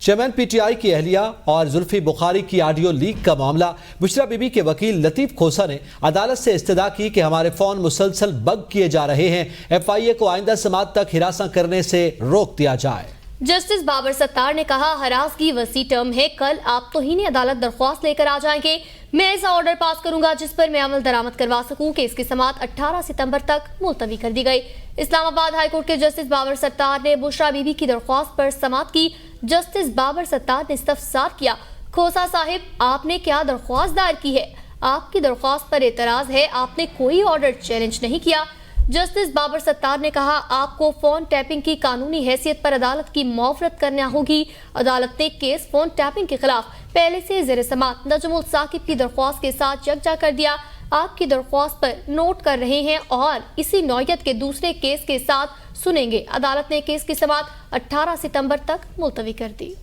Chairman P T I کی اہلیہ اور زلفی بخاری کی آڈیو لیک کا معاملہ، بشرا بی بی کے وکیل لطیف کھوسا نے عدالت سے استدعا کی کہ ہمارے فون مسلسل بگ کیے جا رہے ہیں، ایف آئی اے کو آئندہ سماعت تک ہراساں کرنے سے روک دیا جائے۔ جسٹس بابر ستار نے کہا ہراسگی وسیع ٹرم ہے، کل آپ توہین عدالت درخواست لے کر آ جائیں گے، میں ایسا آرڈر پاس کروں گا جس پر میں عمل درآمد کروا سکوں کہ اس کی سماعت 18 ستمبر تک ملتوی کر دی گئی۔ اسلام آباد ہائی کورٹ کے جسٹس بابر ستار نے بشرا بی بی کی درخواست پر سماعت کی۔ جسٹس بابر ستار نے استفسار کیا، کھوسا صاحب آپ نے کیا درخواست دائر کی ہے؟ آپ کی درخواست پر اعتراض ہے، آپ نے کوئی آرڈر چیلنج نہیں کیا۔ جسٹس بابر ستار نے کہا آپ کو فون ٹیپنگ کی قانونی حیثیت پر عدالت کی معافرت کرنا ہوگی۔ عدالت نے کیس فون ٹیپنگ کے خلاف پہلے سے زیر سماعت نجم الثاقب کی درخواست کے ساتھ یکجا کر دیا۔ آپ کی درخواست پر نوٹ کر رہے ہیں اور اسی نوعیت کے دوسرے کیس کے ساتھ سنیں گے۔ عدالت نے کیس کی سماعت 18 ستمبر تک ملتوی کر دی۔